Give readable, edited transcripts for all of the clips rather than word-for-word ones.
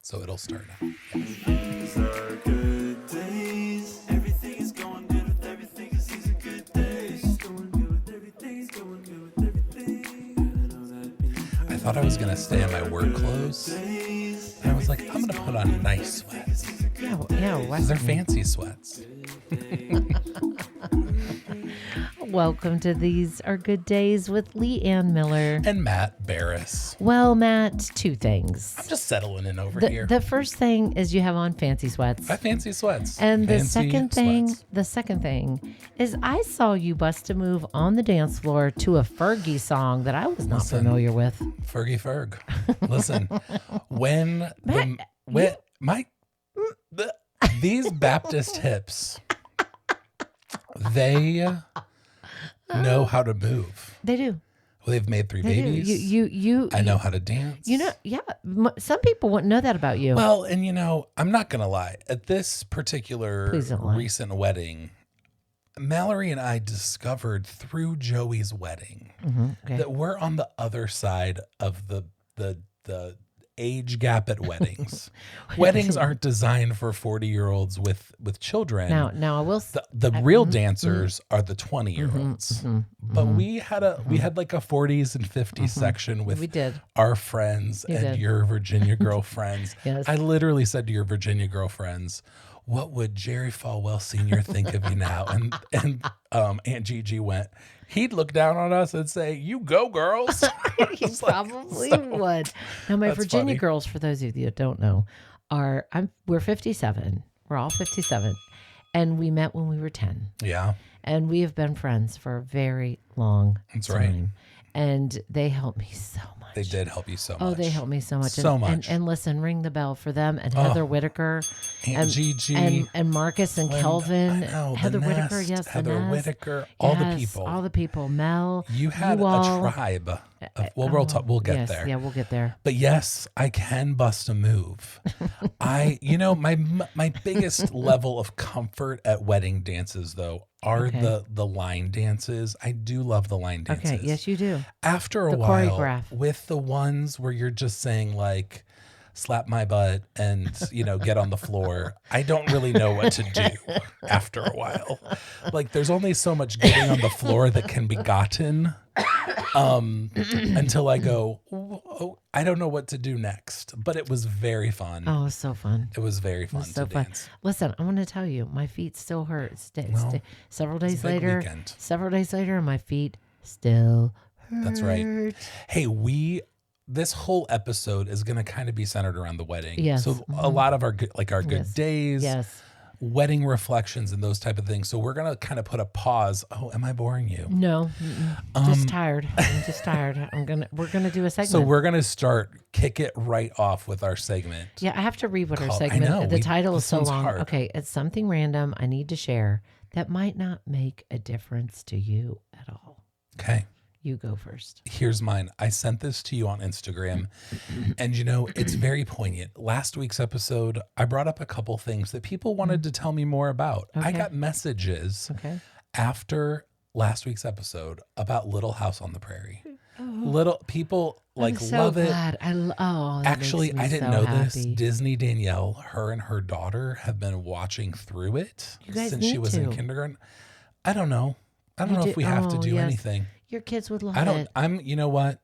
So it'll start now. These are good days. Everything is going good with everything 'cause these are good days. It's going good with everything. It's going good with everything. I know that being I thought I was going to stay in my work clothes. days. And I was like, I'm going to put on nice sweats. Yeah, Because they're fancy sweats. Welcome to These Are Good Days with Lee Ann Miller. And Matt Barris. Well, Matt, two things. I'm just settling in over The, here. the first thing is you have on fancy sweats. I fancy sweats. And the Fancy second thing is I saw you bust a move on the dance floor to a Fergie song that I was not Listen. familiar with. Fergie Ferg. Listen, these Baptist hips, they know how to move. They do. Well, they've made three They babies. do. You I know how to dance. You know, yeah. Some people wouldn't know that about you. Well, and I'm not going to lie. At this particular Please don't lie. recent wedding, Mallory and I discovered through Joey's wedding Okay. that we're on the other side of the age gap at weddings. Weddings aren't designed for 40-year-olds with children. Now I will. The real dancers are the 20-year-olds. But we had like a 40s and 50s section with We did. our friends You and did. your Virginia girlfriends. Yes. I literally said to your Virginia girlfriends, "What would Jerry Falwell Sr. think of you now?" And Aunt Gigi went, he'd look down on us and say, "You go, girls." He probably would. Now, my That's Virginia funny. girls, for those of you that don't know, we're 57. We're all 57, and we met when we were 10, Yeah, and we have been friends for a very long That's time. right. And they helped me so much. they did help you so much. Oh, they helped me so much. So and, much. And listen, ring the bell for them and Heather Whitaker Aunt Gigi. and Marcus and Kelvin. I know, the Heather Whitaker, Nest, yes. the Heather Nest. Whitaker, all the Yes, people. All the people. Mel. You had you all. a tribe. We'll get Yes, there. yeah, we'll get there. But yes, I can bust a move. My biggest level of comfort at wedding dances though are Okay. the line dances. I do love the line dances. Okay, yes, you do. After a The while, choreograph. with the ones where you're just saying like, slap my butt and get on the floor, I don't really know what to do after a while. Like there's only so much getting on the floor that can be gotten until I go, oh, I don't know what to do next. But it was very fun. Oh, it was so fun. It was very It fun was so to fun. dance. Listen, I'm going to tell you, my feet still hurt. Well, Several it's a days big later, weekend. my feet still hurt. That's right. Hey, this whole episode is going to kind of be centered around the wedding. Yes. So a lot of our good Yes. days, Yes. wedding reflections and those type of things. So we're going to kind of put a pause. Oh, am I boring you? No, just tired. I'm just tired. We're gonna do a segment. So we're going to kick it right off with our segment. Yeah, I have to read what our Called- I segment. know, The title is this so one's long. hard. Okay, it's something random I need to share that might not make a difference to you at all. Okay. You go first. Here's mine. I sent this to you on Instagram, and it's very poignant. Last week's episode, I brought up a couple things that people wanted to tell me more about. I Okay. got messages Okay. after last week's episode about Little House on the Prairie. Little people I'm so love it. glad. That Actually, makes me I didn't so know this. happy. Disney Danielle, her and her daughter have been watching through it You guys since she need was in to. kindergarten. I don't know. I don't You know do- if we have to oh, do yes. anything. Your kids would love I don't. it. I'm. You know what?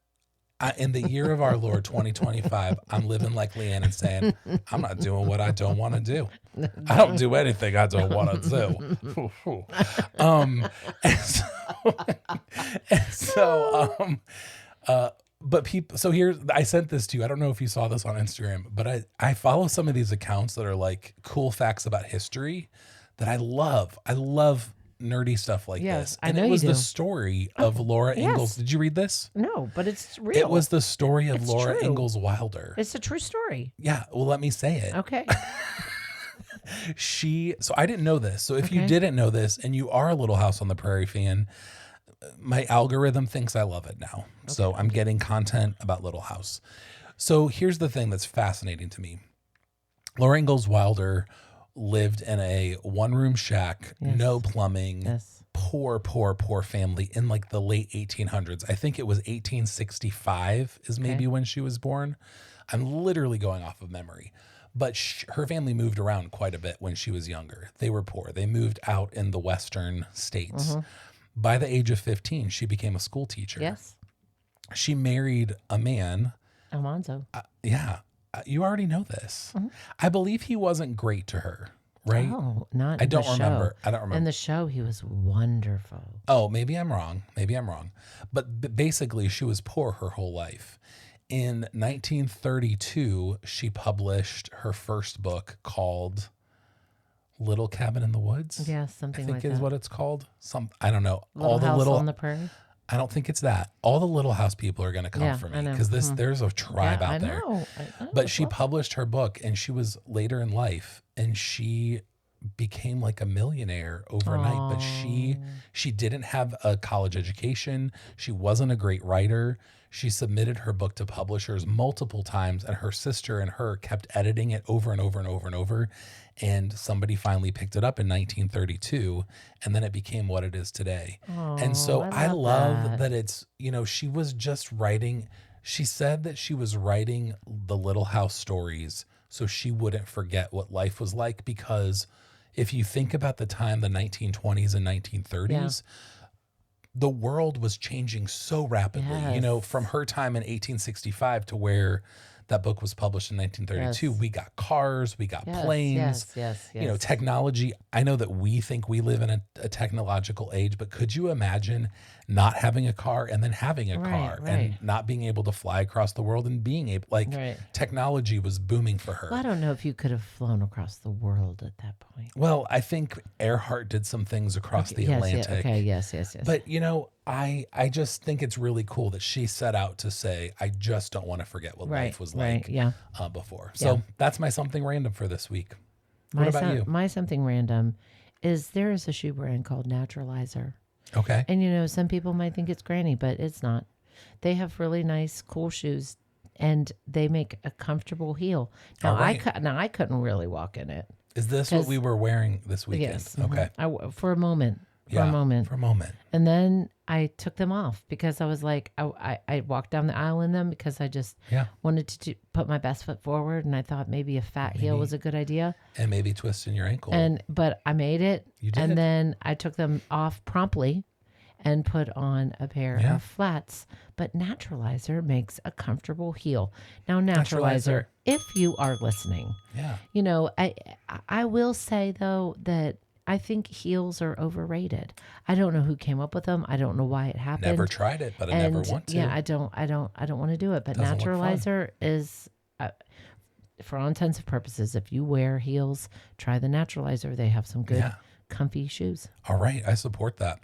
In the year of our Lord 2025, I'm living like Leanne and saying, I'm not doing what I don't want to do. I don't do anything I don't want to do. But people, so here, I sent this to you. I don't know if you saw this on Instagram, but I follow some of these accounts that are like cool facts about history that I love. I love nerdy stuff like Yes, this. I And know it you was do. the story of Laura yes. Ingalls. Did you read this? No, but it's real. It was the story of It's Laura true. Ingalls Wilder. It's a true story. Yeah, well, let me say it. Okay. So I didn't know this. So if you Okay. didn't know this and you are a Little House on the Prairie fan, my algorithm thinks I love it now. So I'm getting content about Little House. So here's the thing that's fascinating to me. Laura Ingalls Wilder lived in a one-room shack, Yes. no plumbing, Yes. poor family in like the late 1800s. I think it was 1865 is maybe when she was born. I'm literally going off of memory. But her family moved around quite a bit when she was younger. They were poor. They moved out in the western states. By the age of 15, she became a school teacher. Yes. She married a man. Almanzo. Yeah, you already know this. I believe he wasn't great to her, right? Oh, not. I in don't the remember. Show. I don't remember. In the show, he was wonderful. Oh, maybe I'm wrong. But basically, she was poor her whole life. In 1932, she published her first book called Little Cabin in the Woods. Yeah, I something think like is that. what it's called. I don't know. Little House on the Prairie. I don't think it's that. All the Little House people are going to come Yeah, for I me know. because there's a tribe Yeah, out I there. know. But she published her book, and she was later in life, and she became like a millionaire overnight. But she didn't have a college education. She wasn't a great writer. She submitted her book to publishers multiple times, and her sister and her kept editing it over and over and over and over. And somebody finally picked it up in 1932, and then it became what it is today. And so I love that it's, she was just writing. She said that she was writing the Little House stories so she wouldn't forget what life was like, because if you think about the time, the 1920s and 1930s, the world was changing so rapidly. Yes. From her time in 1865 to where that book was published in 1932, we got cars, we got planes, Yes. technology. I know that we think we live in a technological age, but could you imagine not having a car and then having a car and not being able to fly across the world and being able, technology was booming for her. Well, I don't know if you could have flown across the world at that point. Well, I think Earhart did some things across the Atlantic. Yes. But, I just think it's really cool that she set out to say, I just don't want to forget what life was like before. So that's my something random for this week. What about you? My something random is there is a shoe brand called Naturalizer. Okay. And, some people might think it's granny, but it's not. They have really nice, cool shoes, and they make a comfortable heel. Now, All right. I couldn't really walk in it. Is this what we were wearing this weekend? Yes. Okay. For a moment. For a moment. And then I took them off because I was like, I walked down the aisle in them because I just wanted to put my best foot forward. And I thought maybe a fat heel was a good idea. And maybe twisting your ankle. But I made it. You did. And then I took them off promptly and put on a pair of flats. But Naturalizer makes a comfortable heel. Now, Naturalizer, if you are listening, I will say, though, that I think heels are overrated. I don't know who came up with them. I don't know why it happened. Never tried it, but I never want to. Yeah, I don't want to do it. But Doesn't look Naturalizer is, for all intents and purposes, if you wear heels, try the Naturalizer. They have some good, comfy shoes. All right, I support that.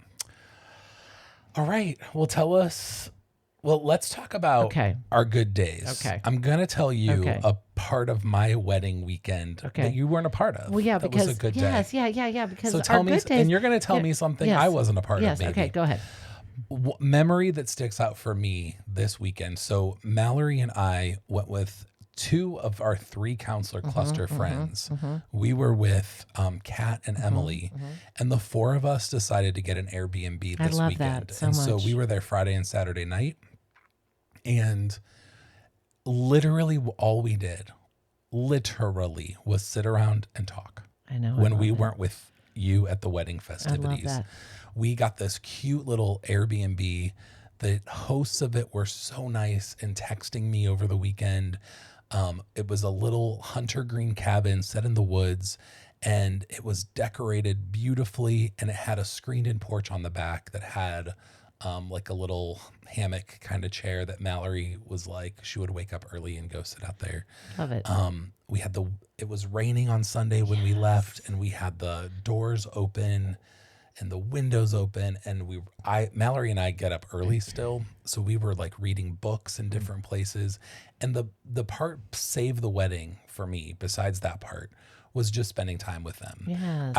All right, well, tell us. Well, let's talk about our good days. Okay. I'm going to tell you a part of my wedding weekend that you weren't a part of. Well, yeah, that because was a good day. yeah. Because So tell our me, good days, and you're going to tell me something I wasn't a part of. Yes, Maybe. okay, go ahead. Memory that sticks out for me this weekend. So Mallory and I went with two of our three counselor cluster friends. We were with Kat and Emily, and the four of us decided to get an Airbnb this love weekend. that so and so much. we were there Friday and Saturday night, and literally all we did, was sit around and talk. I know. When we weren't with you at the wedding I festivities. love that. We got this cute little Airbnb. The hosts of it were so nice and texting me over the weekend. It was a little hunter green cabin set in the woods, and it was decorated beautifully, and it had a screened-in porch on the back that had like a little hammock kind of chair that Mallory was like, she would wake up early and go sit out there. Love it. We had it was raining on Sunday when we left, and we had the doors open and the windows open, and Mallory and I get up early still. So we were like reading books in different places. And the part save the wedding for me, besides that part, was just spending time with them. Yes.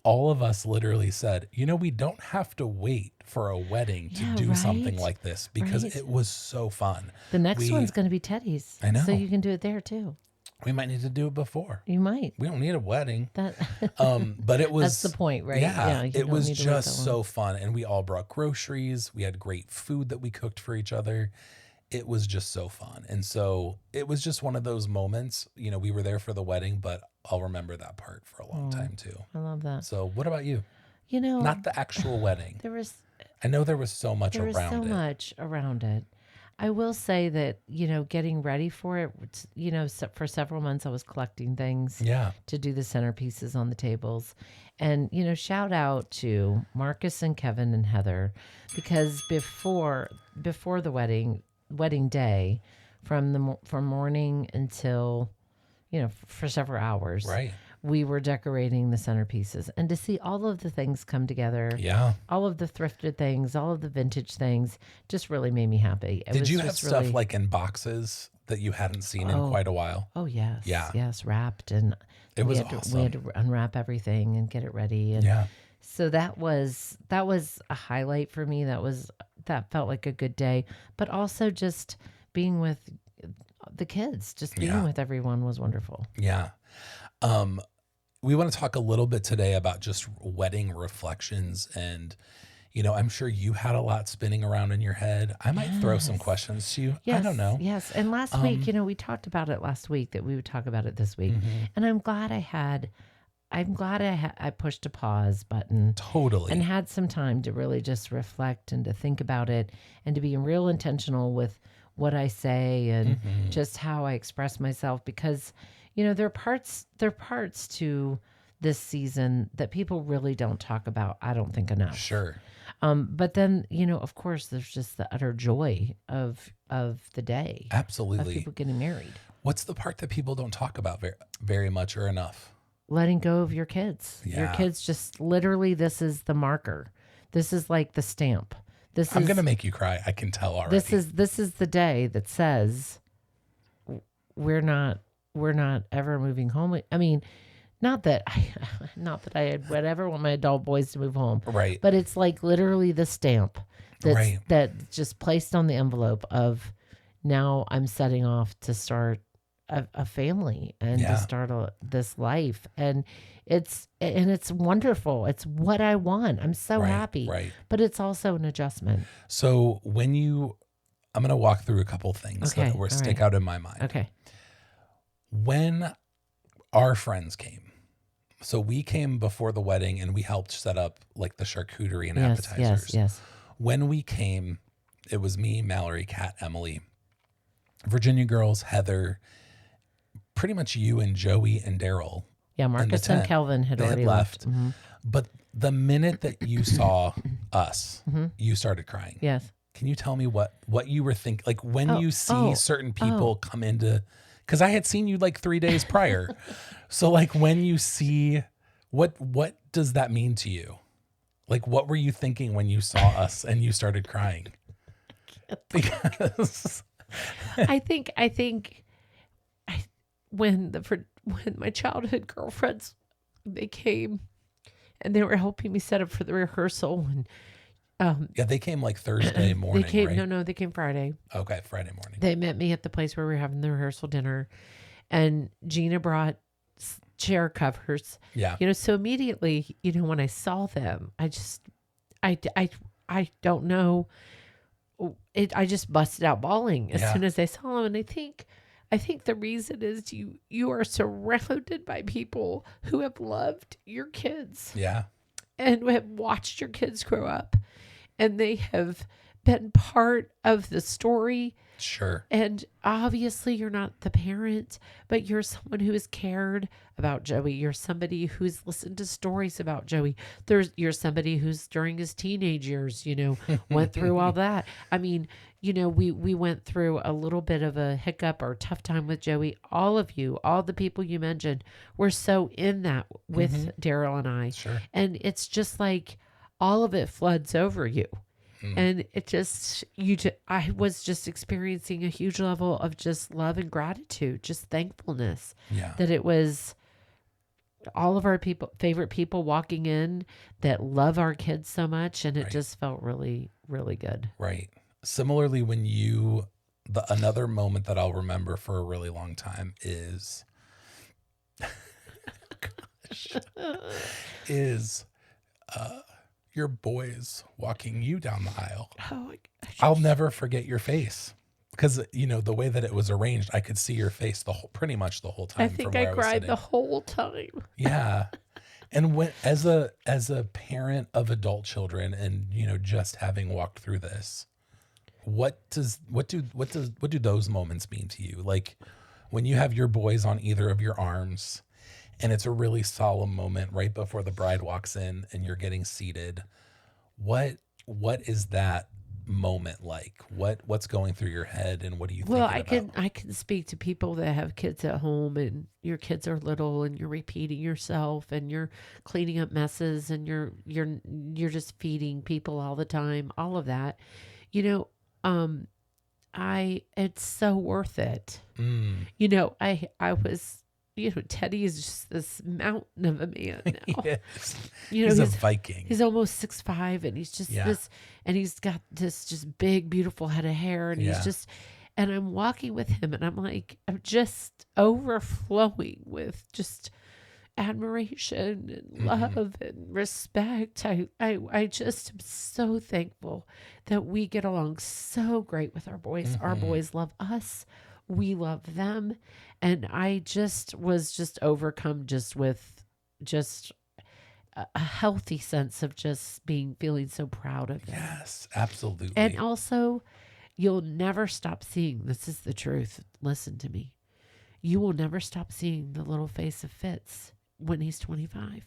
All of us literally said, we don't have to wait for a wedding to do something like this, because it was so fun. The next one's going to be Teddy's. I know. So you can do it there too. We might need to do it before. You might. We don't need a wedding. That But it was. That's the point, right? Yeah, you it don't was need to wait that just long. so fun. And we all brought groceries. We had great food that we cooked for each other. it was just so fun. And so it was just one of those moments, you know, we were there for the wedding, but I'll remember that part for a long time too. I love that. So what about you? You know, Not the actual wedding. there was I know there was so much there was around so it. much around it. I will say that, you know, getting ready for it, you know, for several months I was collecting things Yeah. to do the centerpieces on the tables. And, you know, shout out to Marcus and Kevin and Heather, because before the wedding day, from morning until, you know, for several hours, Right. we were decorating the centerpieces, and to see all of the things come together, Yeah. all of the thrifted things, all of the vintage things, just really made me happy. Did you have stuff like in boxes that you hadn't seen in quite a while? Oh yes, Yeah. yes, wrapped, and It was we had awesome. to unwrap everything and get it ready, and Yeah. so that was a highlight for me. That felt like a good day, but also just being with the kids, just being Yeah. with everyone was wonderful. Yeah. We want to talk a little bit today about just wedding reflections. And, you know, I'm sure you had a lot spinning around in your head. I might throw some questions to you. Yes, I don't know. Yes. And last week, you know, we talked about it last week that we would talk about it this week. Mm-hmm. And I'm glad I pushed a pause button Totally. and had some time to really just reflect and to think about it and to be real intentional with what I say and Mm-hmm. just how I express myself, because, you know, there are parts to this season that people really don't talk about, I don't think, enough. Sure. But then, you know, of course, there's just the utter joy of the day of Absolutely. people getting married. What's the part that people don't talk about very much or enough? Letting go of your kids. Your Yeah. kids, just literally, this is the marker. This is like the stamp. I'm going to make you cry. I can tell already. This is the day that says we're not ever moving home. I mean, not that I would ever want my adult boys to move home, Right. but it's like literally the stamp Right. that's just placed on the envelope of, now I'm setting off to start a family and Yeah. to start this life, and it's wonderful. It's what I want. I'm so Right, happy. right. But it's also an adjustment. So I'm going to walk through a couple things Okay, that all stick right. out in my mind. Okay. When our friends came, so we came before the wedding and we helped set up like the charcuterie and Yes. appetizers. Yes. When we came, it was me, Mallory, Kat, Emily, Virginia girls, Heather, pretty much you and Joey and Daryl. Yeah. Marcus and tent. Kelvin had They had already left. left. But the minute that you saw us, you started crying. Yes. Can you tell me what you were thinking? Like when you see oh, certain people come into, because I had seen you like 3 days prior. So like when you see, what does that mean to you? Like what were you thinking when you saw us and you started crying? Because When my childhood girlfriends, they came and they were helping me set up for the rehearsal, and yeah, they came like Thursday morning, they came right? they came Friday. Okay, Friday morning. They met me at the place where we were having the rehearsal dinner, and Gina brought chair covers. Yeah. You know, so immediately, you know, when I saw them, I don't know. I just busted out bawling as Yeah. soon as I saw them, and I think the reason is you are surrounded by people who have loved your kids Yeah. and who have watched your kids grow up, and they have been part of the story. Sure. And obviously you're not the parent, but you're someone who has cared about Joey. You're somebody who's listened to stories about Joey. You're somebody who's during his teenage years, you know, went through all that. I mean, you know, we went through a little bit of a hiccup or tough time with Joey. All of you, all the people you mentioned, were so in that with Daryl and I. Sure. And it's just like all of it floods over you. And it just, I was just experiencing a huge level of just love and gratitude, just thankfulness Yeah. that it was all of our favorite people walking in that love our kids so much. And it Right. just felt really, really good. Right. Similarly, when another moment that I'll remember for a really long time is, is your boys walking you down the aisle. Oh my gosh. I'll never forget your face. because you know the way that it was arranged, I could see your face pretty much the whole time. I think from where I I was cried sitting. the whole time. Yeah. And when as a parent of adult children and you know just having walked through this, what do those moments mean to you? Like when you have your boys on either of your arms and it's a really solemn moment right before the bride walks in and you're getting seated, what is that moment like? What's going through your head and what are you Well, thinking about? I can speak to people that have kids at home and your kids are little and you're repeating yourself and you're cleaning up messes and you're just feeding people all the time, all of that. You know, it's so worth it. Mm. You know, I was, you know, Teddy is just this mountain of a man now. Yes. You know, He's a Viking. he's almost 6'5", and he's just Yeah. this, and he's got this just big, beautiful head of hair, and Yeah. he's just, and I'm walking with him, and I'm like, I'm just overflowing with just admiration and love and respect. I just am so thankful that we get along so great with our boys. Our boys love us. We love them. And I just was just overcome just with just a healthy sense of just feeling so proud of them. Yes, absolutely. And also, you'll never stop seeing, this is the truth. Listen to me. You will never stop seeing the little face of Fitz when he's 25.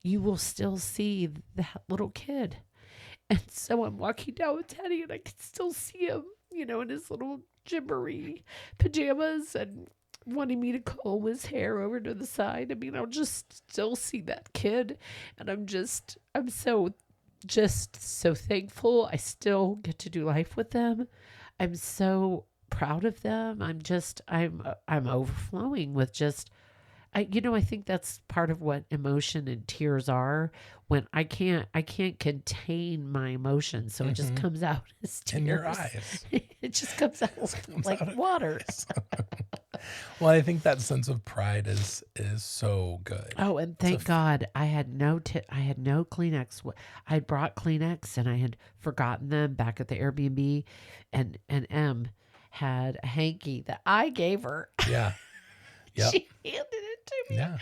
You will still see that little kid. And so I'm walking down with Teddy and I can still see him, you know, in his little gibbery pajamas and wanting me to comb his hair over to the side. I mean, I'll just still see that kid. And I'm so thankful I still get to do life with them. I'm so proud of them. I'm overflowing with just, I think that's part of what emotion and tears are, when I can't contain my emotion. So it just comes out as tears. in your eyes. It just comes out like water. Well, I think that sense of pride is so good. Oh, and thank God I had no Kleenex. I had brought Kleenex and I had forgotten them back at the Airbnb, and Em had a hanky that I gave her. Yeah. Yep. She handed it to me. Yeah.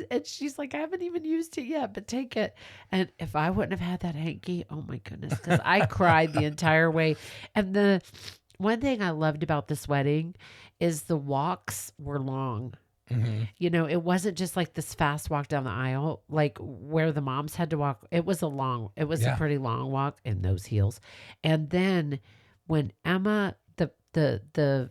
And she's like, I haven't even used it yet, but take it. And if I wouldn't have had that hanky, oh my goodness, because I cried the entire way. And the one thing I loved about this wedding is the walks were long. Mm-hmm. You know, it wasn't just like this fast walk down the aisle, like where the moms had to walk. It was a pretty long walk in those heels. And then when Emma, the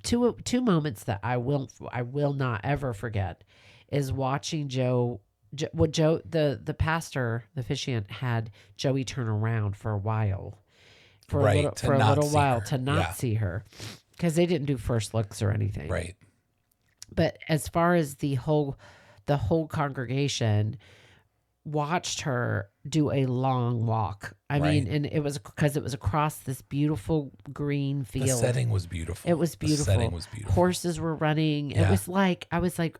two moments that I will not ever forget is watching Joe, the pastor, the officiant, had Joey turn around for a while, for a little while to not see her, because they didn't do first looks or anything. Right. But as far as the whole congregation watched her do a long walk. I mean, and it was because it was across this beautiful green field. The setting was beautiful. It was beautiful. The setting was beautiful. Horses were running. Yeah. It was like, I was like,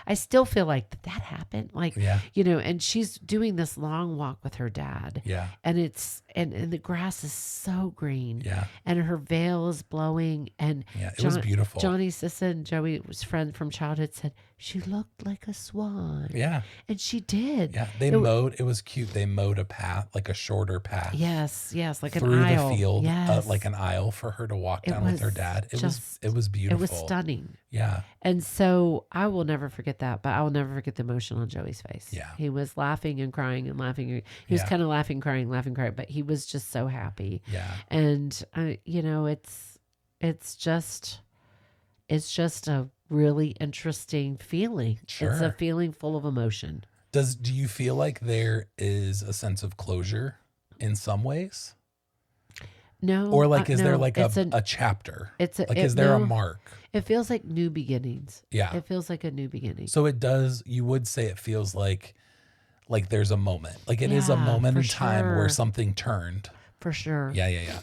I still feel like that happened. Like, Yeah. you know, and she's doing this long walk with her dad. Yeah. And it's, and the grass is so green. Yeah. And her veil is blowing. And Yeah. It was beautiful. Johnny Sisson, Joey's friend from childhood, said she looked like a swan. Yeah. And she did. Yeah. It was cute. They mowed a path, like a shorter path. Yes. Like through an aisle. the field, Yes. like an aisle for her to walk down with her dad. It was beautiful. It was stunning. Yeah. And so I will never forget that, but I will never forget the emotion on Joey's face. Yeah. He was laughing and crying and laughing. He was kind of laughing, crying, but he was just so happy. Yeah. And, you know, it's just a really interesting feeling. Sure. It's a feeling full of emotion. Do you feel like there is a sense of closure in some ways? No. Or like, is there no, like a chapter? Is there a mark? It feels like new beginnings. Yeah. It feels like a new beginning. So it does, you would say it feels like there's a moment. Like it is a Yeah, moment for in time where sure. something turned. For sure. Yeah.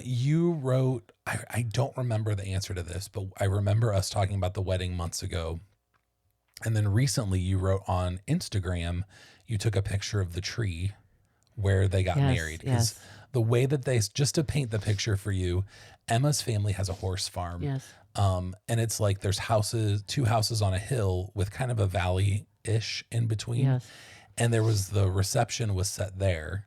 You wrote, I don't remember the answer to this, but I remember us talking about the wedding months ago. And then recently you wrote on Instagram, you took a picture of the tree where they got married. 'Cause the way that just to paint the picture for you, Emma's family has a horse farm. Yes. And it's like there's two houses on a hill with kind of a valley-ish in between. Yes. And the reception was set there.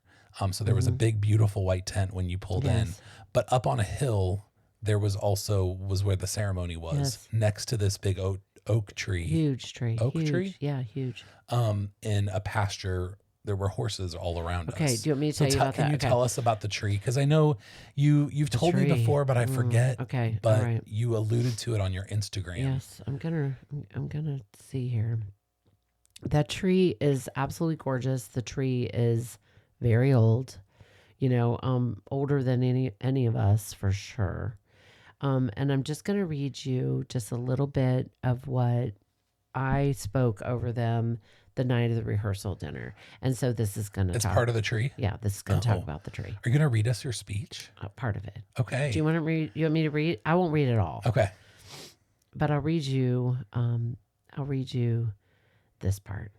So there was a big, beautiful white tent when you pulled in. Yes. But up on a hill, there was where the ceremony was, Yes. next to this big oak tree. Huge tree. Oak Huge. tree? Yeah, huge. In a pasture. There were horses all around us. Okay, do you want me to tell you about that? Can you Okay. tell us about the tree? Because I know you've told me tree. before, but I forget. Okay, But all right. you alluded to it on your Instagram. Yes, I'm gonna see here. That tree is absolutely gorgeous. The tree is very old, older than any of us for sure. And I'm just gonna read you just a little bit of what I spoke over them the night of the rehearsal dinner. And so this is gonna It's part of the tree. yeah, this is gonna Oh. talk about the tree. Are you going to read us your speech? Part of it. Okay. Do you want to read? You want me to read? I won't read it all. Okay. But I'll read you this part.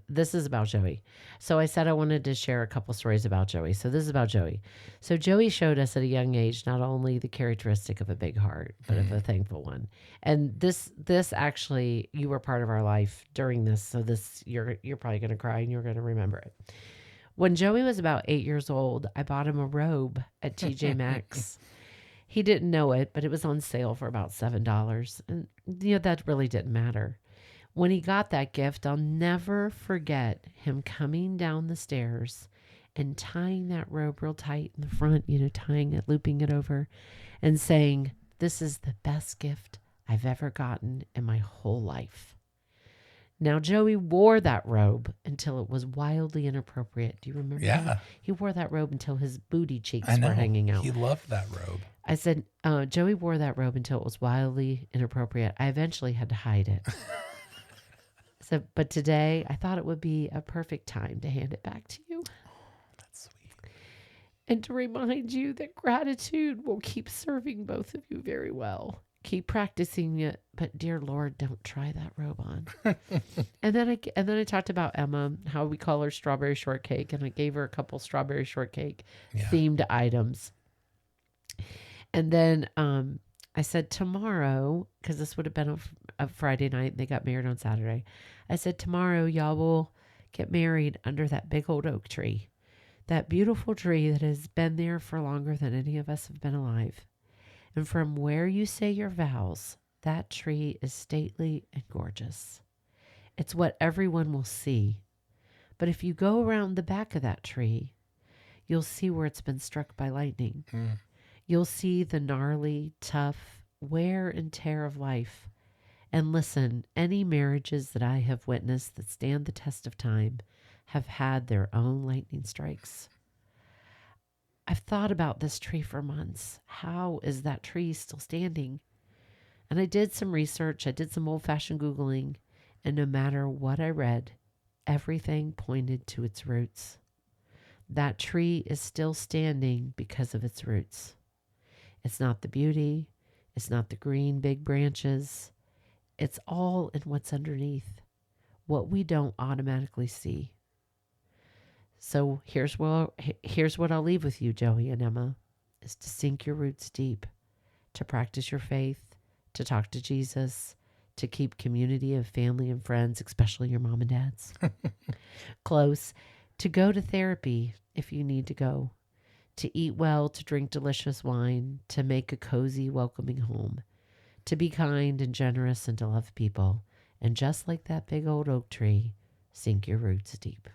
This is about Joey. So I said I wanted to share a couple stories about Joey. So this is about Joey. So Joey showed us at a young age not only the characteristic of a big heart, but of a thankful one. And this actually, you were part of our life during this. So this you're probably going to cry and you're going to remember it. When Joey was about 8 years old, I bought him a robe at TJ Maxx. He didn't know it, but it was on sale for about $7. And that really didn't matter. When he got that gift, I'll never forget him coming down the stairs and tying that robe real tight in the front, tying it, looping it over, and saying, "This is the best gift I've ever gotten in my whole life." Now, Joey wore that robe until it was wildly inappropriate. Do you remember? Yeah. that? He wore that robe until his booty cheeks I know. were hanging out. He loved that robe. I said, Joey wore that robe until it was wildly inappropriate. I eventually had to hide it. But today I thought it would be a perfect time to hand it back to you. That's sweet. And to remind you that gratitude will keep serving both of you very well. Keep practicing it, but dear Lord, don't try that robe on. and then I talked about Emma, how we call her strawberry shortcake, and I gave her a couple strawberry shortcake themed items. And then I said tomorrow, because this would have been a Friday night, and they got married on Saturday. I said tomorrow y'all will get married under that big old oak tree, that beautiful tree that has been there for longer than any of us have been alive. And from where you say your vows, that tree is stately and gorgeous. It's what everyone will see. But if you go around the back of that tree, you'll see where it's been struck by lightning. You'll see the gnarly, tough wear and tear of life. And listen, any marriages that I have witnessed that stand the test of time have had their own lightning strikes. I've thought about this tree for months. How is that tree still standing? And I did some research. I did some old-fashioned Googling. And no matter what I read, everything pointed to its roots. That tree is still standing because of its roots. It's not the beauty. It's not the green big branches. It's all in what's underneath, what we don't automatically see. So here's what I'll leave with you, Joey and Emma, is to sink your roots deep, to practice your faith, to talk to Jesus, to keep community of family and friends, especially your mom and dad's, close, to go to therapy if you need to go, to eat well, to drink delicious wine, to make a cozy, welcoming home, to be kind and generous and to love people. And just like that big old oak tree, sink your roots deep.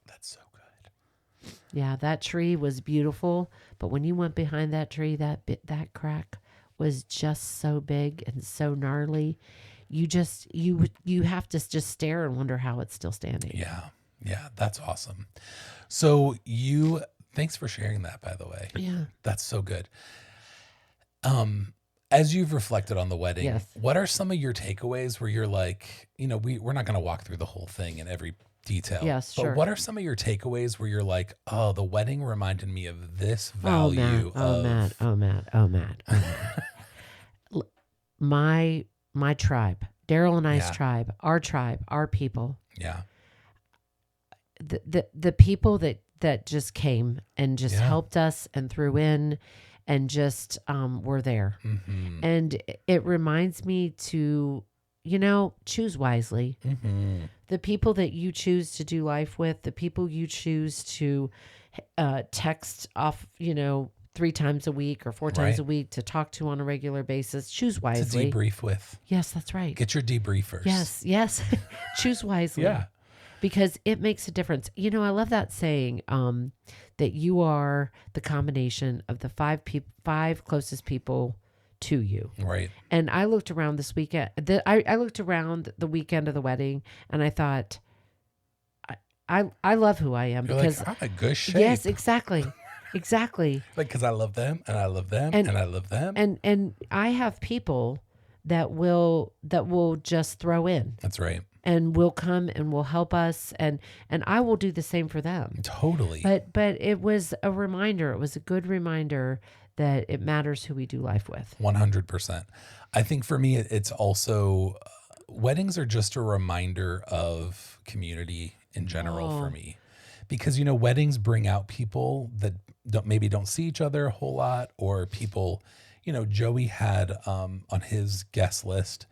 That's so good. Yeah, that tree was beautiful, but when you went behind that tree, that crack was just so big and so gnarly. You have to just stare and wonder how it's still standing. Yeah, that's awesome. So thanks for sharing that, by the way. Yeah. That's so good. As you've reflected on the wedding, Yes. what are some of your takeaways where you're like, we're not going to walk through the whole thing in every detail. Yes, but sure. what are some of your takeaways where you're like, oh, the wedding reminded me of this Oh, value Matt. My tribe, Daryl and I's tribe, our people, Yeah. the people that that just came and just Yeah. helped us and threw in and just were there. Mm-hmm. And it reminds me to, choose wisely. Mm-hmm. The people that you choose to do life with, the people you choose to text off, 3 times a week or 4 times Right. a week to talk to on a regular basis, choose To wisely. debrief with. Yes, that's right. Get your debriefers. Yes. Choose wisely. Yeah. Because it makes a difference. I love that saying that you are the combination of the 5 closest people to you. Right. And I looked around this weekend. I looked around the weekend of the wedding, and I thought, I love who I am You're because like, I'm in good shape. yes, exactly. Like, because I love them and I love them and I love them. And I have people that will just throw in That's right. and will come and will help us, and I will do the same for them. Totally. But it was a reminder. It was a good reminder that it matters who we do life with. 100%. I think for me, it's also weddings are just a reminder of community in general for me, because weddings bring out people that don't see each other a whole lot, or people. Joey had on his guest list,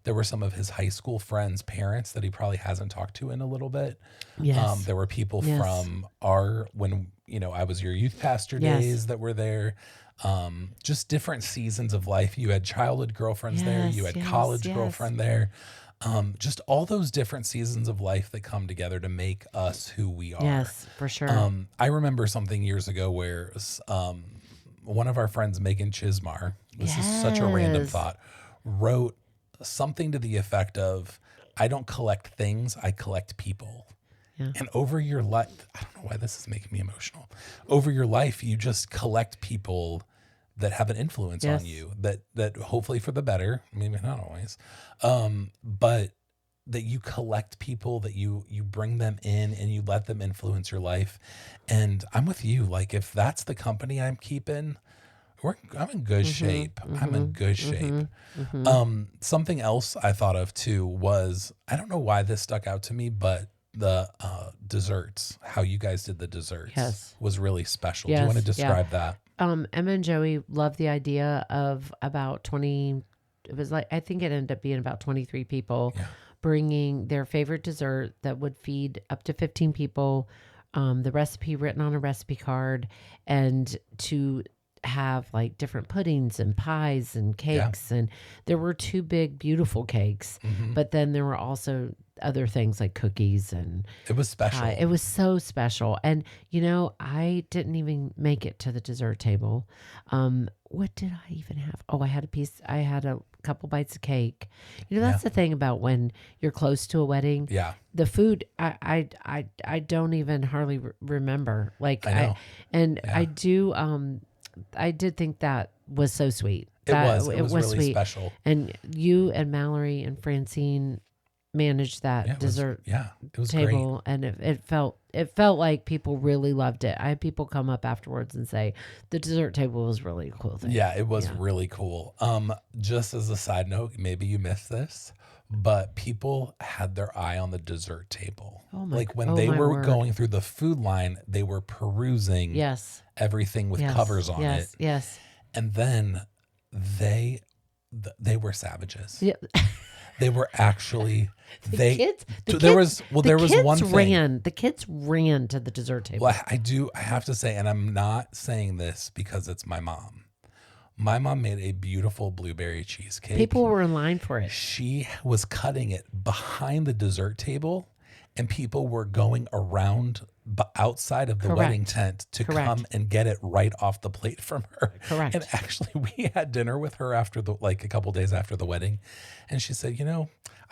there were some of his high school friends' parents that he probably hasn't talked to in a little bit. Yes. There were people Yes. from when I was your youth pastor Yes. days that were there. Just different seasons of life. You had childhood girlfriends there. You had Yes, college yes. girlfriend there. Just all those different seasons of life that come together to make us who we are. Yes, for sure. I remember something years ago where one of our friends, Megan Chismar, this is such a random Yes. thought, wrote something to the effect of, I don't collect things, I collect people. Yeah. And over your life, I don't know why this is making me emotional. Over your life, you just collect people that have an influence Yes. on you, that hopefully for the better, maybe not always, but that you collect people, that you bring them in and you let them influence your life. And I'm with you. Like, if that's the company I'm keeping, I'm in good shape. I'm in good shape. Something else I thought of too was, I don't know why this stuck out to me, but the desserts, how you guys did the desserts Yes. was really special. Do you Yes, want to yeah. describe that? Emma and Joey loved the idea of about 20. It was like, I think it ended up being about 23 people bringing their favorite dessert that would feed up to 15 people. The recipe written on a recipe card, and to have like different puddings and pies and cakes. And there were 2 big, beautiful cakes, but then there were also other things like cookies and It was special. pie. It was so special. And, I didn't even make it to the dessert table. What did I even have? Oh, I had a couple bites of cake. That's the thing about when you're close to a wedding. Yeah. The food, I don't even hardly remember. Like, I know. I did think that was so sweet. It was really sweet. special. And you and Mallory and Francine managed that Yeah, dessert it was great. table, and it felt like people really loved it. I had people come up afterwards and say the dessert table was really a cool thing. Yeah, it was really cool. Just as a side note, maybe you missed this, but people had their eye on the dessert table. Like when they my were word. going through the food line, they were perusing Yes. everything with Yes. covers on yes. it. Yes. And then they were savages. Yeah. They were actually The kids there was one thing. The kids ran to the dessert table. Well, I have to say, and I'm not saying this because it's my mom. My mom made a beautiful blueberry cheesecake. People were in line for it. She was cutting it behind the dessert table, and people were going around outside of the Correct. wedding tent to Correct. come and get it right off the plate from her. Correct. And actually, we had dinner with her after a couple days after the wedding, and she said,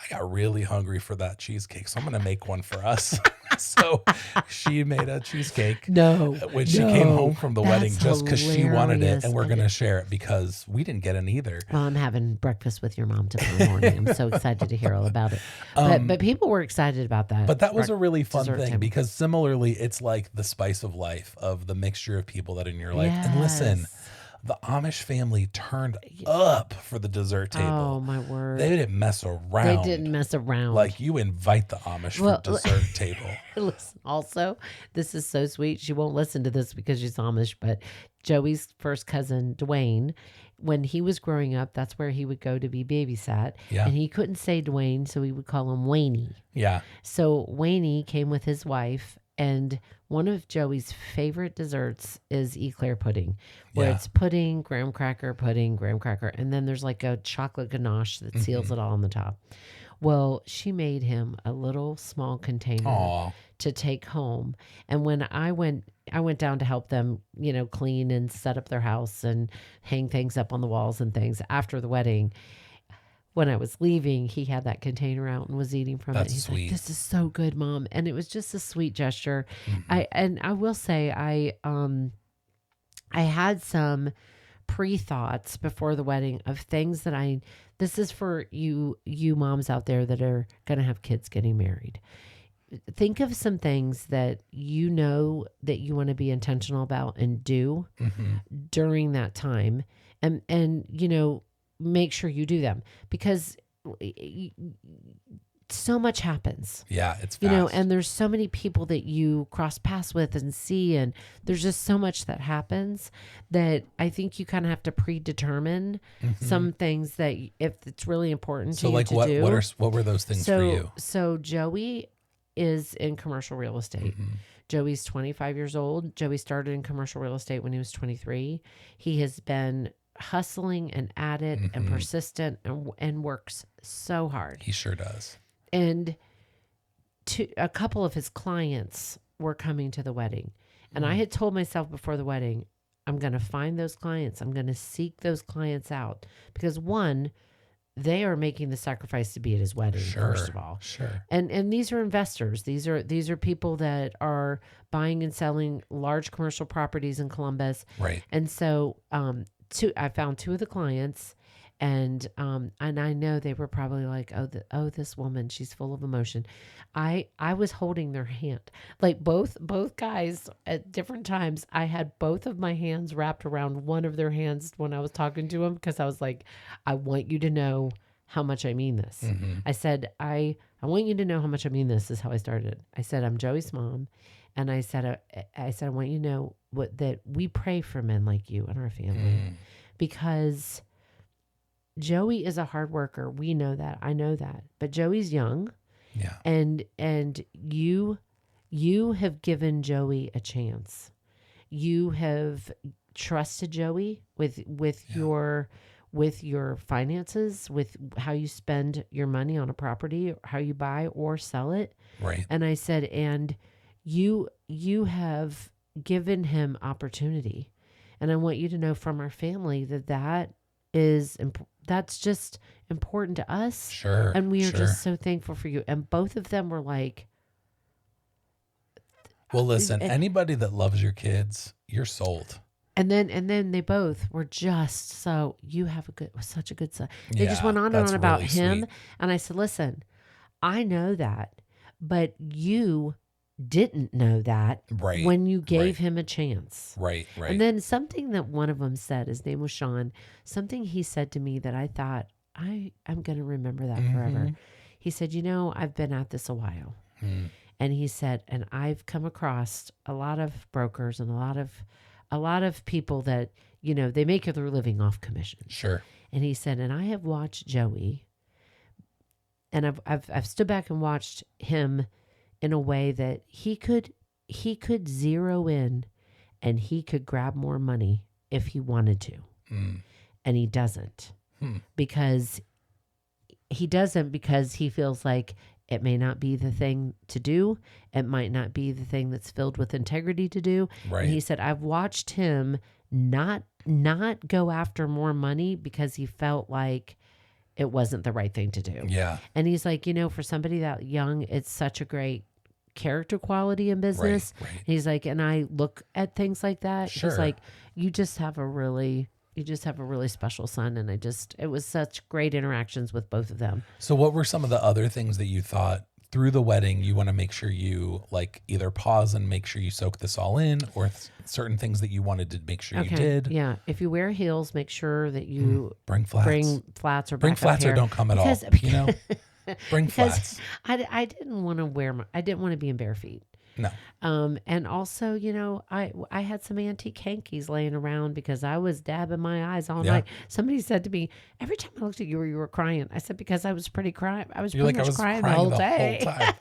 I got really hungry for that cheesecake, so I'm going to make one for us. So she made a cheesecake when she came home from the wedding, just because she wanted it, hilarious. and we're going to share it because we didn't get any either. Well, I'm having breakfast with your mom tomorrow morning. I'm so excited to hear all about it. But people were excited about that. But that was a really fun dessert thing table. because similarly, it's like the spice of life, of the mixture of people that are in your life. And listen, The Amish family turned up for the dessert table. Oh my word. They didn't mess around. They didn't mess around. Like, you invite the Amish Well, for dessert table. Listen, also, this is so sweet. She won't listen to this because she's Amish, but Joey's first cousin, Dwayne, when he was growing up, that's where he would go to be babysat. Yeah. And he couldn't say Dwayne, so he would call him Waynie. Yeah. So Waynie came with his wife, and one of Joey's favorite desserts is eclair pudding, where Yeah. it's pudding, graham cracker, and then there's like a chocolate ganache that seals it all on the top. Well, she made him a little small container Aw. to take home. And when I went down to help them, clean and set up their house and hang things up on the walls and things after the wedding. When I was leaving, he had that container out and was eating from That's it. He's sweet. like, "This is so good, Mom." And it was just a sweet gesture. Mm-hmm. I will say I had some pre-thoughts before the wedding of things that this is for you moms out there that are going to have kids getting married. Think of some things that that you want to be intentional about and do during that time, and make sure you do them, because so much happens. Yeah, it's fast. And there's so many people that you cross paths with and see, and there's just so much that happens that I think you kind of have to predetermine some things that if it's really important to So, you like, to what do. what were those things for you? So Joey is in commercial real estate. Joey's 25 years old. Joey started in commercial real estate when he was 23. He has been hustling and at it and persistent and works so hard. He sure does. And a couple of his clients were coming to the wedding. And I had told myself before the wedding, I'm going to find those clients. I'm going to seek those clients out, because one, they are making the sacrifice to be at his wedding, first of all. Sure. And these are investors. These are people that are buying and selling large commercial properties in Columbus. Right. And so I found two of the clients, and I know they were probably like, this woman, she's full of emotion. I was holding their hand, like both guys at different times. I had both of my hands wrapped around one of their hands when I was talking to them, because I was like, I want you to know how much I mean this. I said, I want you to know how much I mean this, is how I started. I said, I'm Joey's mom. And I said, I want you to know that we pray for men like you in our family, because Joey is a hard worker. We know that. I know that. But Joey's young. Yeah. And you have given Joey a chance. You have trusted Joey with your finances, with how you spend your money on a property, how you buy or sell it. Right. And I said, and you have given him opportunity. And I want you to know from our family that's just important to us. Sure. And we are just so thankful for you. And both of them were like, well, listen, anybody that loves your kids, you're sold. and then they both were just, so you have such a good son. They just went on and that's on about really him. sweet. And I said, listen, I know that, but you didn't know that Right. when you gave right. him a chance. Right. Right. And then something that one of them said, his name was Sean, something he said to me that I thought, I'm going to remember that forever. He said, I've been at this a while. And he said, and I've come across a lot of brokers and a lot of people that, they make their living off commission. Sure. And he said, and I have watched Joey, and I've stood back and watched him in a way that he could zero in and he could grab more money if he wanted to. And he doesn't, because he feels like it may not be the thing to do. It might not be the thing that's filled with integrity to do. Right. And he said, I've watched him not go after more money because he felt like it wasn't the right thing to do. Yeah. And he's like, for somebody that young, it's such a great character quality in business. Right. He's like, and I look at things like that. Sure. He's like, you just have a really special son. And it was such great interactions with both of them. So what were some of the other things that you thought through the wedding, you want to make sure you like either pause and make sure you soak this all in, or certain things that you wanted to make sure you did. Yeah. If you wear heels, make sure that you Bring flats. bring flats or Bring backup flats hair. or don't come at all. You know, bring flats. I didn't want to I didn't want to be in bare feet. No. And also, you know, I had some antique hankies laying around because I was dabbing my eyes all night. Somebody said to me, every time I looked at you were crying. I said, because I was pretty crying. I was pretty much crying the whole day. time.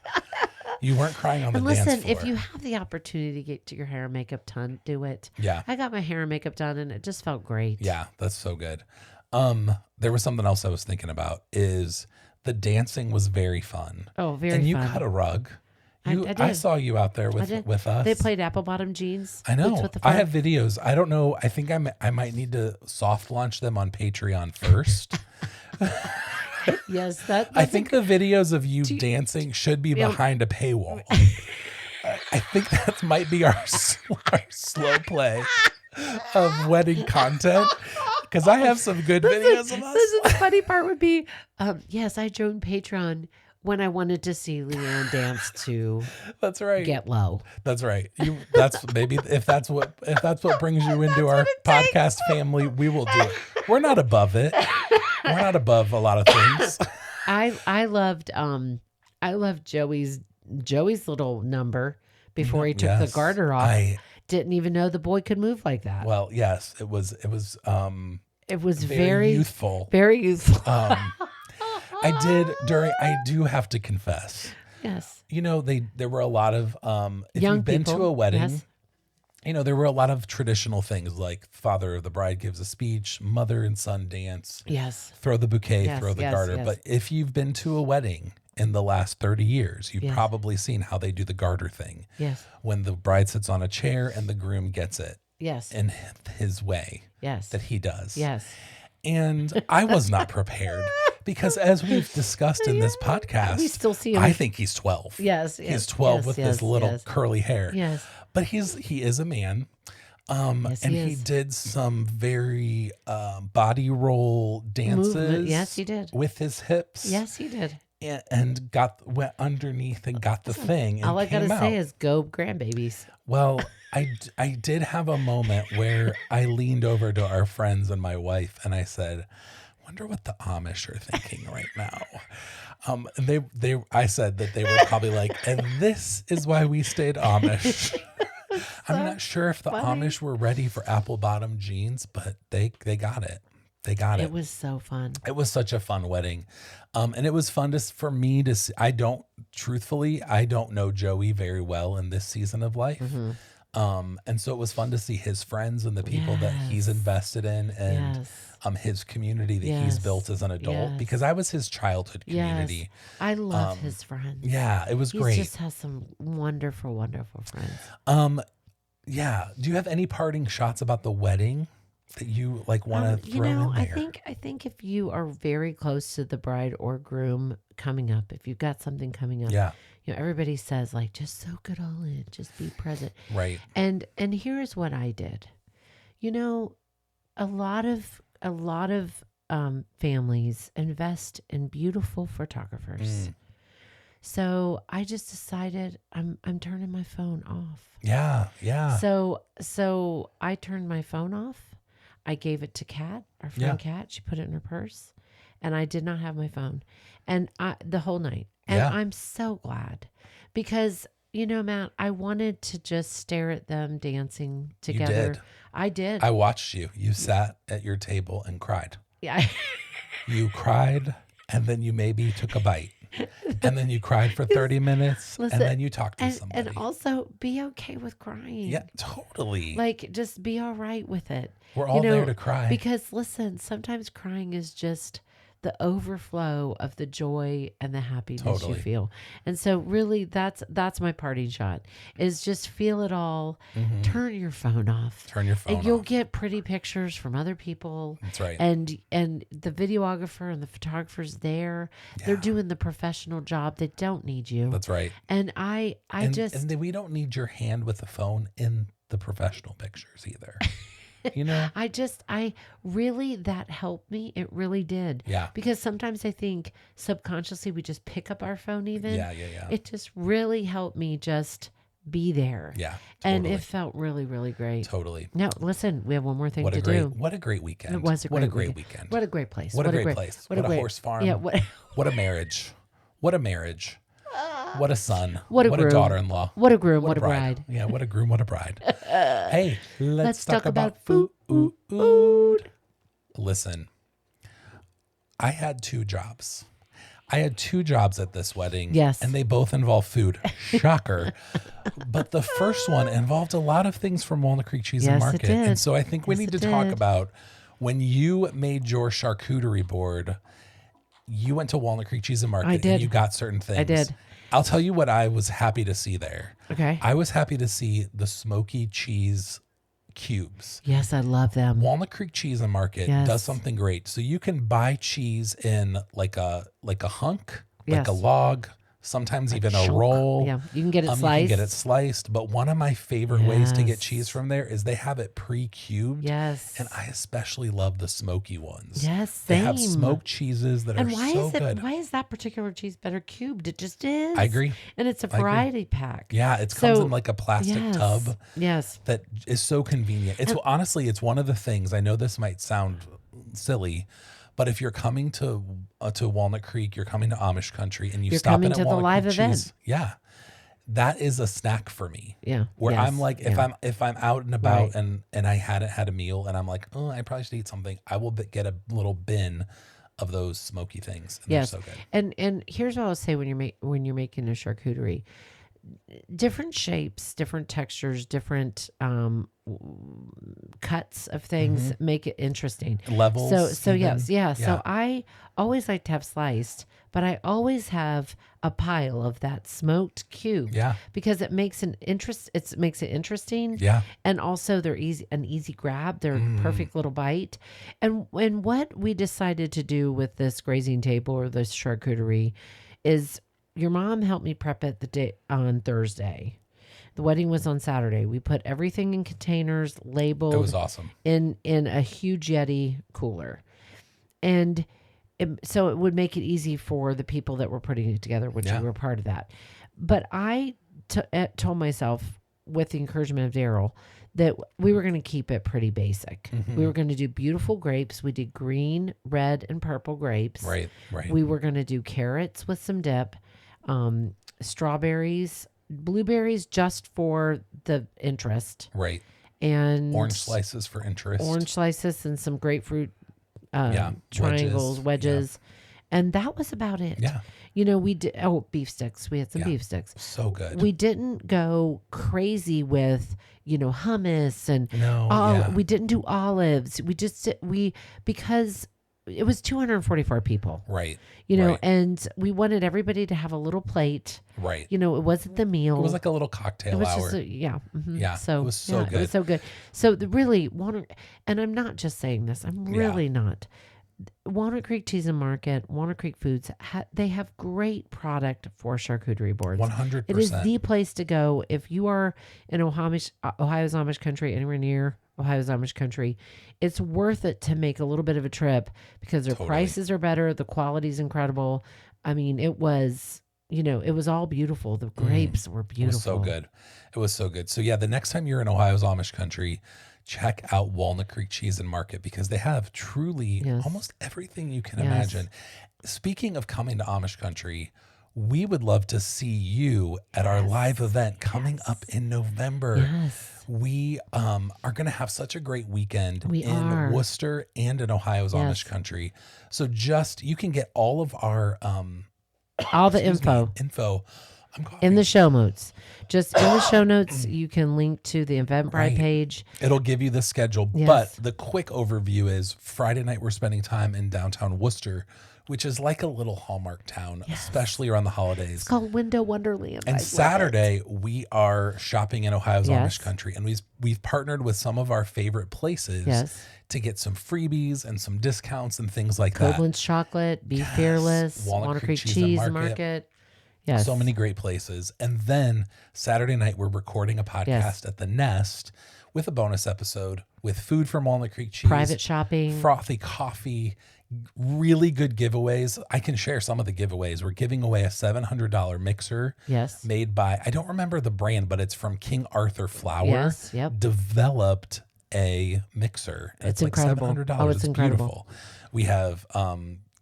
You weren't crying on the And dance listen, floor. if you have the opportunity to get your hair and makeup done, do it. Yeah. I got my hair and makeup done and it just felt great. Yeah, that's so good. There was something else I was thinking about is the dancing was very fun. Oh, very and you fun. cut a rug. I I saw you out there I did. with us. They played apple bottom jeans. I know. Boots with the I fur. have videos. I don't know. I think I might need to soft launch them on Patreon first. Yes, I think the videos of you dancing should be behind a paywall. I think that might be our slow play of wedding content, because I have some good videos of us. Listen, the funny part would be, yes, I joined Patreon when I wanted to see Leanne dance to That's right. Get Low. That's right. That's maybe if that's what brings you into our podcast family, we will do it. We're not above it. We're not above a lot of things. I loved Joey's little number before he took the Yes. garter off. Didn't even know the boy could move like that. Well, yes, it was It was very youthful. Very youthful. I do have to confess. Yes. You know, there were a lot of if Young you've been to people, a wedding, yes. you know, there were a lot of traditional things like father of the bride gives a speech, mother and son dance, Yes. throw the bouquet, Yes, throw the yes, garter. yes. But if you've been to a wedding in the last 30 years, you've Yes. probably seen how they do the garter thing. Yes. When the bride sits on a chair and the groom gets it Yes. in his way Yes. that he does. Yes. And I was not prepared because, as we've discussed in this podcast, We still see him. I think he's 12. Yes. He's 12 with this little curly hair. Yes. But he is a man. Yes, and he he is. did some very body roll dances. Movement. Yes, he did. With his hips. Yes, he did. And went underneath and got the thing. And All I gotta came out. say is go grandbabies. Well, I did have a moment where I leaned over to our friends and my wife and I said, wonder what the Amish are thinking right now. And I said that they were probably like, and this is why we stayed Amish. I'm not sure if the funny. Amish were ready for apple bottom jeans, but they got it. They got it. It was so fun. It was such a fun wedding. And it was fun for me to see. I don't know Joey very well in this season of life. Mm-hmm. And so it was fun to see his friends and the people that he's invested in and Yes. his community that he's Yes. built as an adult, Yes. because I was his childhood community. Yes. I love his friends. Yeah, it was He great. just has some wonderful, wonderful friends. Yeah. Do you have any parting shots about the wedding that you want to throw in there? I think if you are very close to the bride or groom coming up, if you've got something coming up, Yeah. you know, everybody says like, just soak it all in, just be present. Right. And here's what I did. You know, a lot of families invest in beautiful photographers. So I just decided I'm turning my phone off. Yeah. Yeah. So I turned my phone off. I gave it to Kat, our friend Kat. She put it in her purse, and I did not have my phone, and the whole night. And I'm so glad, because you know, Matt, I wanted to just stare at them dancing together. did. I did. I watched you. You sat at your table and cried. Yeah. You cried, and then you maybe took a bite. And then you cried for 30 minutes, Listen, and then you talked to somebody. and also be okay with crying. Yeah, totally. Like, just be all right with it. We're all there to cry. Because listen, sometimes crying is just the overflow of the joy and the happiness Totally. you feel. And so really that's my parting shot, is just feel it all. Turn your phone off. Turn your phone And you'll off. get pretty pictures from other people. That's right. And the videographer and the photographer's there. They're doing the professional job. They don't need you. That's right. And I And we don't need your hand with the phone in the professional pictures either. You know? I really, that helped me. It really did. Yeah. Because sometimes I think subconsciously we just pick up our phone even. Yeah. It just really helped me just be there. Yeah. And Totally. it felt really, really great. Totally. Now, listen, we have one more thing What to a great, do. what a great weekend. It was a What a great great weekend. weekend. What a great place. What a great place. What a great- horse farm. Yeah. What, What a marriage. What a marriage. What a son. What a groom. daughter-in-law. what a groom. What a bride. Yeah, what a groom, what a bride. Hey, let's talk about food. Listen, I had 2 jobs. I had 2 jobs at this wedding. Yes. And they both involve food. Shocker. But the first one involved a lot of things from Walnut Creek Cheese and Yes, it Market. did. And so I think we Yes, need to it talk did. about when you made your charcuterie board, you went to Walnut Creek Cheese and Market I did. and you got certain things. did. I'll tell you what I was happy to see there. Okay. I was happy to see the smoky cheese cubes. Yes, I love them. Walnut Creek Cheese and Market Yes. does something great. So you can buy cheese in like a hunk, like a Yes. log, sometimes even a chunk. roll. Yeah, you can get it You can sliced. get it sliced. But one of my favorite ways to get Yes. cheese from there is they have it pre-cubed. Yes. And I especially love the smoky ones. Yes, They have same. smoked cheeses that And are why so is it? good. Why is that particular cheese better cubed? It just is. I agree. And it's a agree. variety pack. Yeah, it comes So- in like a plastic yes. tub. Yes. That is so convenient. It's honestly, it's one of the things. I know this might sound silly, but if you're coming to Walnut Creek, you're coming to Amish country, and you You're stop coming in at to the Walnut live Creek event. Cheese, yeah, that is a snack for me. Yeah. Where Yes. I'm like, Yeah. if I'm out and about Right. and I hadn't had a meal and I'm like, oh, I probably should eat something, I will get a little bin of those smoky things. And Yes. they're so good. And here's what I'll say when you're making a charcuterie. Different shapes, different textures, different cuts of things make it interesting. Levels. So even. yes, yeah. Yeah. So I always like to have sliced, but I always have a pile of that smoked cube. Yeah. Because it makes it makes it interesting. Yeah. And also they're an easy grab. They're a perfect little bite. And what we decided to do with this grazing table or this charcuterie is your mom helped me prep it the day on Thursday. The wedding was on Saturday. We put everything in containers, labeled. It was awesome. in a huge Yeti cooler, and so it would make it easy for the people that were putting it together, which Yeah. you were part of that. But I told myself, with the encouragement of Daryl, that we were going to keep it pretty basic. Mm-hmm. We were going to do beautiful grapes. We did green, red, and purple grapes. Right. We were going to do carrots with some dip, strawberries, blueberries just for the interest, Right. and Orange slices for interest. orange slices and some grapefruit Yeah, triangles, wedges, wedges. And that was about it. Yeah. You know, we did, beef sticks. We had some Yeah. beef sticks. So good. We didn't go crazy with, hummus and No, we didn't do olives. Because it was 244 people, Right. right. Right. And we wanted everybody to have a little plate. Right. It wasn't the meal. It was like a little It cocktail was hour. just mhm. Yeah, So it was so It good. was so good. So and I'm not just saying this. I'm really not. Walnut Creek Cheese and Market, Walnut Creek Foods, they have great product for charcuterie boards. 100%. It is the place to go if you are in Ohio's Amish country, anywhere near Ohio's Amish country. It's worth it to make a little bit of a trip because their Totally. prices are better, the quality's incredible. I mean, it was all beautiful. The grapes were It beautiful. was so good. It was so good. So yeah, the next time you're in Ohio's Amish country, check out Walnut Creek Cheese and Market because they have truly Yes. almost everything you can Yes. imagine. Speaking of coming to Amish country, we would love to see you at our live event coming up in November. Yes. We are going to have such a great weekend We in are. Worcester and in Ohio's Yes. Amish country. So you can get all of our All the excuse me, info I'm coughing. in the show notes. Just in the show notes, you can link to the Eventbrite Right. page. It'll give you the schedule. Yes. But the quick overview is Friday night, we're spending time in downtown Worcester, which is like a little Hallmark town, especially around the holidays. It's called Window Wonderland. I And love Saturday, we are shopping in Ohio's Yes. Amish country. And we've partnered with some of our favorite places Yes. to get some freebies and some discounts and things like it. that. Koblenz chocolate, Be Yes. Fearless, Walnut Walnut Creek Creek Cheese and Cheese Market. Market. Yes. So many great places. And then Saturday night, we're recording a podcast Yes. at the Nest with a bonus episode with food from Walnut Creek Cheese, Private shopping. frothy coffee, really good giveaways. I can share some of the giveaways. We're giving away a $700 mixer Yes. made by, I don't remember the brand, but it's from King Arthur Flour. Yes, yep. Developed a mixer. And It's incredible. $700. Oh, it's incredible. Beautiful. We have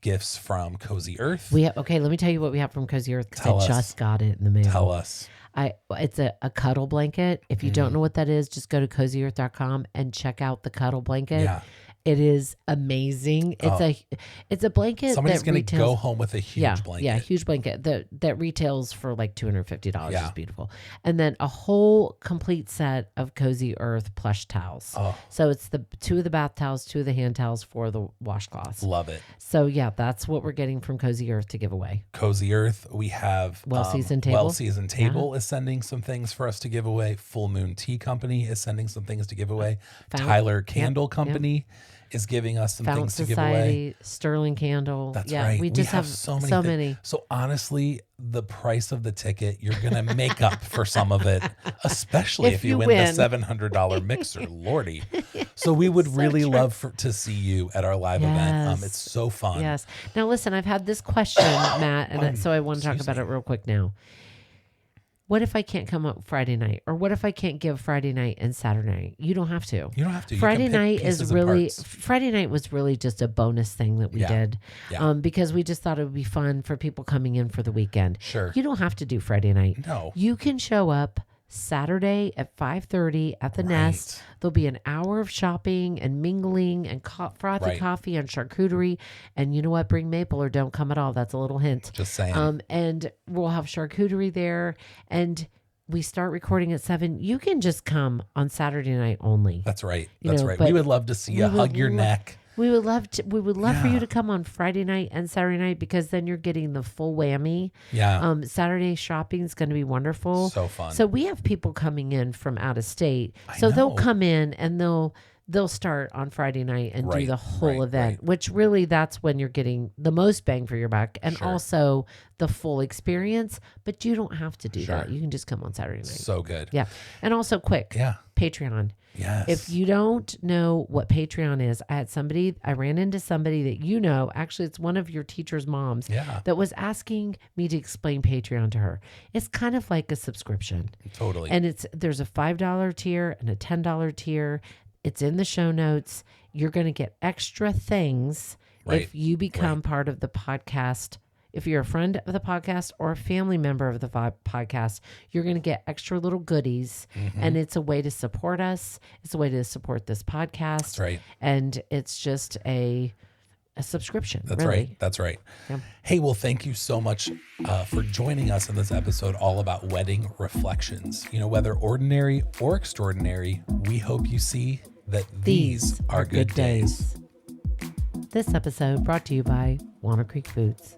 gifts from Cozy Earth. Okay, let me tell you what we have from Cozy Earth because Tell I us. just got it in the mail. Tell us. It's a cuddle blanket. If you Mm-hmm. don't know what that is, just go to cozyearth.com and check out the cuddle blanket. Yeah. It is amazing. It's a blanket Somebody's that going to retails. go home with a huge blanket. Yeah, huge blanket that retails for like $250. Yeah. It's beautiful. And then a whole complete set of Cozy Earth plush towels. Oh. So it's the 2 of the bath towels, 2 of the hand towels, 4 of the washcloths. Love it. So yeah, that's what we're getting from Cozy Earth to give away. Cozy Earth. We have Well-Seasoned Table. Well-Seasoned Table is sending some things for us to give away. Full Moon Tea Company is sending some things to give away. Tyler Candle Company is giving us some Fountain things to give away. Society, Sterling Candle. That's yeah, right. We just have so so thi- many. So honestly, the price of the ticket, you're going to make up for some of it, especially if you win win. the $700 mixer, Lordy. So we would really love to see you at our live event. Yes. It's so fun. Yes. Now listen, I've had this question, Matt, and so I want to talk about it real quick now. What if I can't come up Friday night? Or what if I can't give Friday night and Saturday night? You don't have to. You don't have to. You Friday can pick night pieces is and really parts. Friday night was really just a bonus thing that we Yeah. did. Yeah. Because we just thought it would be fun for people coming in for the weekend. Sure. You don't have to do Friday night. No. You can show up Saturday at 5:30 at the Nest. There'll be an hour of shopping and mingling and frothy Right. coffee and charcuterie. And you know what? Bring maple or don't come at all. That's a little hint. Just saying. And we'll have charcuterie there. And we start recording at 7. You can just come on Saturday night only. That's right. you That's know, right. but We would love to see you we would hug your lo- neck. We would love for you Yeah. to come on Friday night and Saturday night because then you're getting the full whammy. Yeah. Saturday shopping is going to be wonderful. So fun. So we have people coming in from out of state. I So they'll know. come in and they'll start on Friday night and do Right, the whole right, event, right. which really that's when you're getting the most bang for your buck and Sure. also the full experience. But you don't have to do that. Sure. You can just come on Saturday night. So good. Yeah. And also quick, Yeah. Patreon. Yes. If you don't know what Patreon is, I ran into somebody that you know, actually it's one of your teacher's moms Yeah. that was asking me to explain Patreon to her. It's kind of like a subscription. Totally. And there's a $5 tier and a $10 tier. It's in the show notes. You're going to get extra things Right. if you become part of the podcast. If you're a friend of the podcast or a family member of the podcast, you're going to get extra little goodies. Mm-hmm. And it's a way to support us. It's a way to support this podcast. That's right. And it's just a subscription. That's really. right. That's right. Yeah. Hey, well, thank you so much for joining us in this episode all about wedding reflections. You know, whether ordinary or extraordinary, we hope you see that these are good days. This episode brought to you by Walnut Creek Foods.